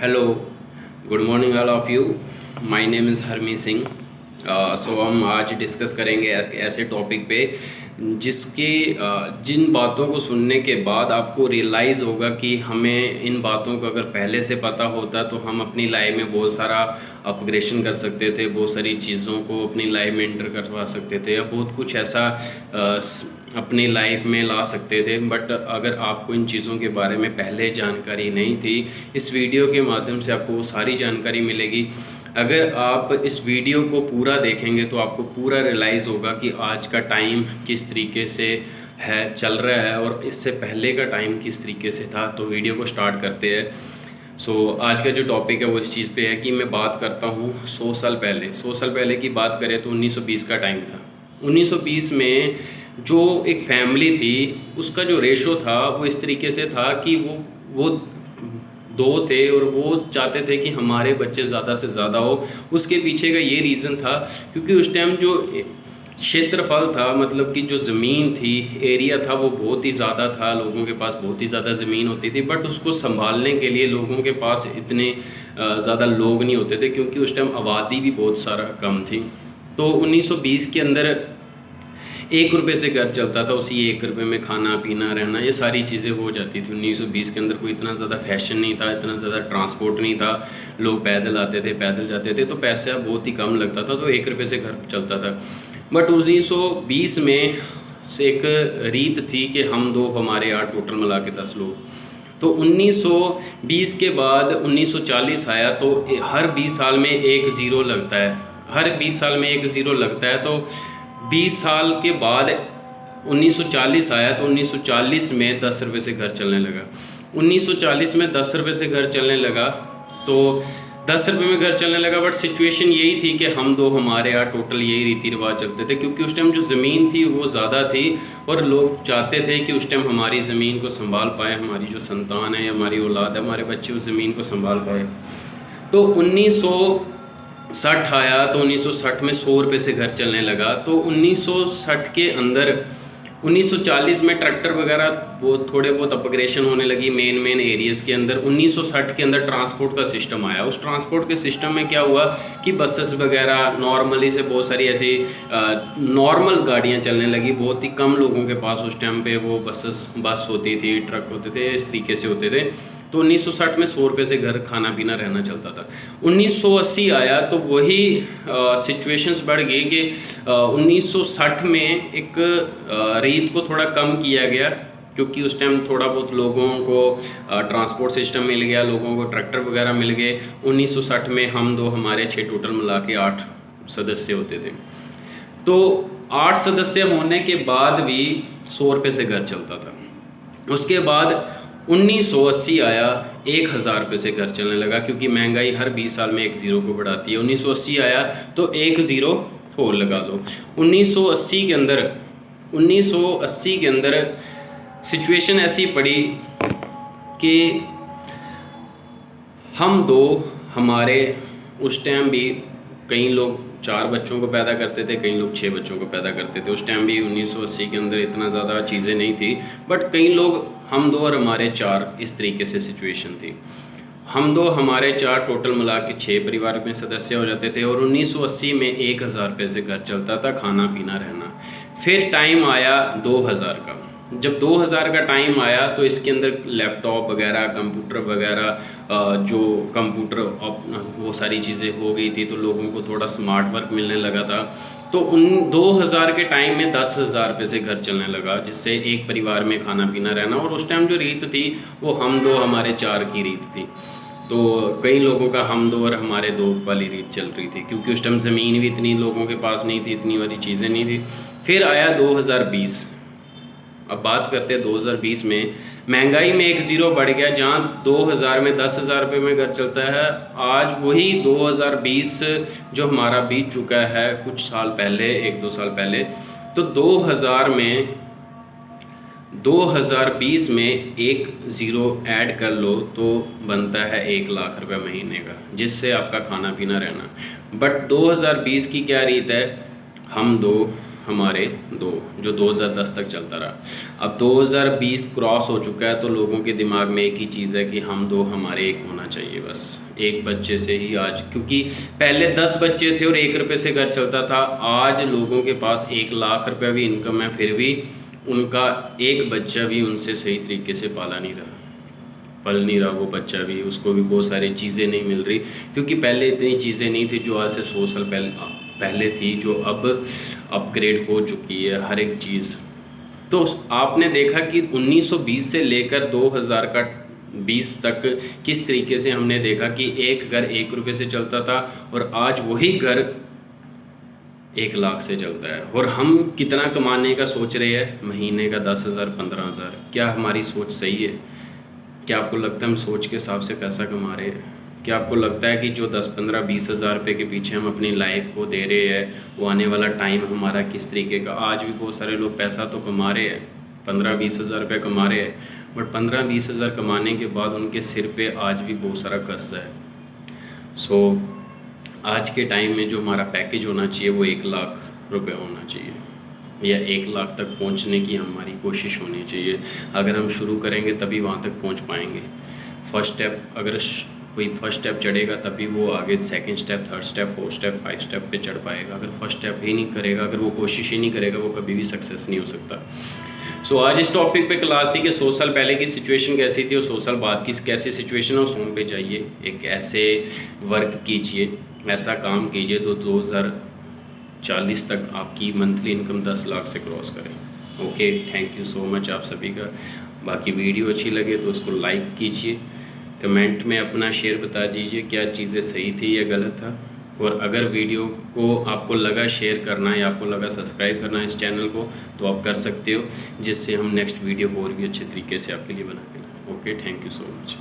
Hello, good morning all of you. My name is Harmeet Singh. So हम आज discuss करेंगे ऐसे टॉपिक पे जिसके जिन बातों को सुनने के बाद आपको रियलाइज़ होगा कि हमें इन बातों को अगर पहले से पता होता तो हम अपनी लाइफ में बहुत सारा अपग्रेडेशन कर सकते थे, बहुत सारी चीज़ों को अपनी लाइफ में एंटर करवा सकते थे या बहुत कुछ ऐसा अपनी लाइफ में ला सकते थे। बट अगर आपको इन चीज़ों के बारे में पहले जानकारी नहीं थी, इस वीडियो के माध्यम से आपको वो सारी जानकारी मिलेगी। अगर आप इस वीडियो को पूरा देखेंगे तो आपको पूरा रियलाइज़ होगा कि आज का टाइम किस तरीके से चल रहा है और इससे पहले का टाइम किस तरीके से था। तो वीडियो को स्टार्ट करते हैं। आज का जो टॉपिक है वो इस चीज़ पे है कि मैं बात करता हूँ 100 साल पहले। 100 साल पहले की बात करें तो 1920 का टाइम था। 1920 में जो एक फैमिली थी उसका जो रेशो था वो इस तरीके से था कि वो दो थे और वो चाहते थे कि हमारे बच्चे ज़्यादा से ज़्यादा हो। उसके पीछे का ये रीज़न था क्योंकि उस टाइम जो क्षेत्रफल था, मतलब कि जो ज़मीन थी, एरिया था, वो बहुत ही ज़्यादा था। लोगों के पास बहुत ही ज़्यादा ज़मीन होती थी, बट उसको संभालने के लिए लोगों के पास इतने ज़्यादा लोग नहीं होते थे क्योंकि उस टाइम आबादी भी बहुत सारा कम थी। तो 1920 के अंदर 1 रुपये से घर चलता था। उसी 1 रुपये में खाना पीना रहना ये सारी चीज़ें हो जाती थी। 1920 के अंदर कोई इतना ज़्यादा फैशन नहीं था, इतना ज़्यादा ट्रांसपोर्ट नहीं था। लोग पैदल आते थे, पैदल जाते थे, तो पैसा बहुत ही कम लगता था। तो 1 रुपये से घर चलता था। बट 1920 में से एक रीत थी कि हम दो हमारे यहाँ टोटल मिला के 10 लोग। तो 1920 के बाद 1940 आया तो हर 20 साल में एक ज़ीरो लगता है। हर 20 साल में एक ज़ीरो लगता है। तो 20 साल के बाद 1940 आया तो 1940 में 10 रुपये से घर चलने लगा। 1940 में 10 रुपये से घर चलने लगा तो 10 रुपये में घर चलने लगा। बट सिचुएशन यही थी कि हम दो हमारे यहाँ टोटल यही रीति रिवाज चलते थे क्योंकि उस टाइम जो ज़मीन थी वो ज़्यादा थी और लोग चाहते थे कि उस टाइम हमारी ज़मीन को संभाल पाए, हमारी जो संतान है, हमारी औलाद है, हमारे बच्चे उस ज़मीन को संभाल पाए। तो 1960 आया तो 1960 में 100 रुपये से घर चलने लगा। तो 1960 के अंदर 1940 में ट्रैक्टर वगैरह बहुत थोड़े बहुत अपग्रेडेशन होने लगी मेन एरियाज़ के अंदर। 1960 के अंदर ट्रांसपोर्ट का सिस्टम आया। उस ट्रांसपोर्ट के सिस्टम में क्या हुआ कि बसेस वगैरह नॉर्मली से बहुत सारी ऐसी नॉर्मल गाड़ियां चलने लगी। बहुत ही कम लोगों के पास उस टाइम पे वो बस होती थी, ट्रक होते थे, इस तरीके से होते थे। तो 1960 में 100 रुपये से घर खाना पीना रहना चलता था। 1980 आया तो वही सिचुएशंस बढ़ गई कि 1960 में एक रीत को थोड़ा कम किया गया क्योंकि उस टाइम थोड़ा बहुत लोगों को ट्रांसपोर्ट सिस्टम मिल गया, लोगों को ट्रैक्टर वगैरह मिल गए। 1960 में हम दो हमारे 6 टोटल मिला के 8 सदस्य होते थे। तो 8 सदस्य होने के बाद भी 100 रुपये से घर चलता था। उसके बाद 1980 आया, 1000 रुपये से घर चलने लगा क्योंकि महंगाई हर 20 साल में एक ज़ीरो को बढ़ाती है। 1980 आया तो एक ज़ीरो और लगा लो। 1980 के अंदर सिचुएशन ऐसी पड़ी कि हम दो हमारे उस टाइम भी कई लोग 4 बच्चों को पैदा करते थे, कई लोग 6 बच्चों को पैदा करते थे। उस टाइम भी 1980 के अंदर इतना ज़्यादा चीज़ें नहीं थी, बट कई लोग हम दो और हमारे 4 इस तरीके से सिचुएशन थी। हम दो हमारे 4 टोटल मिला के 6 परिवार में सदस्य हो जाते थे और 1980 में 1000 रुपये से घर चलता था, खाना पीना रहना। फिर टाइम आया 2000 का। जब 2000 का टाइम आया तो इसके अंदर लैपटॉप वगैरह, कंप्यूटर वगैरह, जो कंप्यूटर वो सारी चीज़ें हो गई थी तो लोगों को थोड़ा स्मार्ट वर्क मिलने लगा था। तो उन 2000 के टाइम में 10,000 रुपये से घर चलने लगा, जिससे एक परिवार में खाना पीना रहना। और उस टाइम जो रीत थी वो हम दो हमारे 4 की रीत थी। तो कई लोगों का हम दो और हमारे दो वाली रीत चल रही थी क्योंकि उस टाइम ज़मीन भी इतनी लोगों के पास नहीं थी, इतनी वाली चीज़ें नहीं थी। फिर आया 2020। अब बात करते हैं 2020 में। महंगाई में एक ज़ीरो बढ़ गया। जहाँ 2000 में 10,000 रुपये में घर चलता है, आज वही 2020 जो हमारा बीत चुका है कुछ साल पहले, 1-2 साल पहले। तो 2020 में एक ज़ीरो ऐड कर लो तो बनता है 1 लाख रुपये महीने का, जिससे आपका खाना पीना रहना। बट 2020 की क्या रीत है, हम दो हमारे दो, जो 2010 तक चलता रहा। अब 2020 क्रॉस हो चुका है, तो लोगों के दिमाग में एक ही चीज़ है कि हम दो, हमारे एक होना चाहिए बस। एक बच्चे से ही आज, क्योंकि पहले 10 बच्चे थे और 1 रुपये से घर चलता था, आज लोगों के पास 1 लाख रुपया भी इनकम है, फिर भी उनका एक बच्चा भी उनसे सही तरीके से पल नहीं रहा वो बच्चा भी, उसको भी बहुत सारी चीज़ें नहीं मिल रही, क्योंकि पहले इतनी चीज़ें नहीं थी जो आज से 100 साल पहले थी, जो अब अपग्रेड हो चुकी है हर एक चीज़। तो आपने देखा कि 1920 से लेकर 2020 तक किस तरीके से हमने देखा कि एक घर 1 रुपये से चलता था और आज वही घर 1 लाख से चलता है। और हम कितना कमाने का सोच रहे हैं, महीने का 10,000 15,000। क्या हमारी सोच सही है? क्या आपको लगता है हम सोच के हिसाब से पैसा कमा रहे हैं? क्या आपको लगता है कि जो 10 15 20 हज़ार रुपये के पीछे हम अपनी लाइफ को दे रहे हैं, वो आने वाला टाइम हमारा किस तरीके का? आज भी बहुत सारे लोग पैसा तो कमा रहे हैं, 15-20 हज़ार रुपये कमा रहे हैं, बट 15-20 हज़ार कमाने के बाद उनके सिर पे आज भी बहुत सारा कर्जा है। सो आज के टाइम में जो हमारा पैकेज होना चाहिए वो 1 लाख रुपये होना चाहिए, या 1 लाख तक पहुंचने की हमारी कोशिश होनी चाहिए। अगर हम शुरू करेंगे तभी वहां तक पहुंच पाएंगे। फर्स्ट स्टेप, अगर कोई फर्स्ट स्टेप चढ़ेगा तभी वो आगे second step, third step, fourth step, 5 step पे चढ़ पाएगा। अगर फर्स्ट स्टेप ही नहीं करेगा, अगर वो कोशिश ही नहीं करेगा, वो कभी भी सक्सेस नहीं हो सकता। सो आज इस टॉपिक पे क्लास थी कि 100 साल पहले की सिचुएशन कैसी थी और 100 साल बाद की कैसी सिचुएशन। और होम पे जाइए, एक ऐसे वर्क कीजिए, ऐसा काम कीजिए तो 2040 तक आपकी मंथली इनकम 10 लाख से क्रॉस करें। Okay, thank you so much आप सभी का। बाकी वीडियो अच्छी लगे तो उसको लाइक कीजिए, कमेंट में अपना शेयर बता दीजिए क्या चीज़ें सही थी या गलत था। और अगर वीडियो को आपको लगा शेयर करना या आपको लगा सब्सक्राइब करना इस चैनल को, तो आप कर सकते हो, जिससे हम नेक्स्ट वीडियो और भी अच्छे तरीके से आपके लिए बना के लाएं। Okay, thank you so much.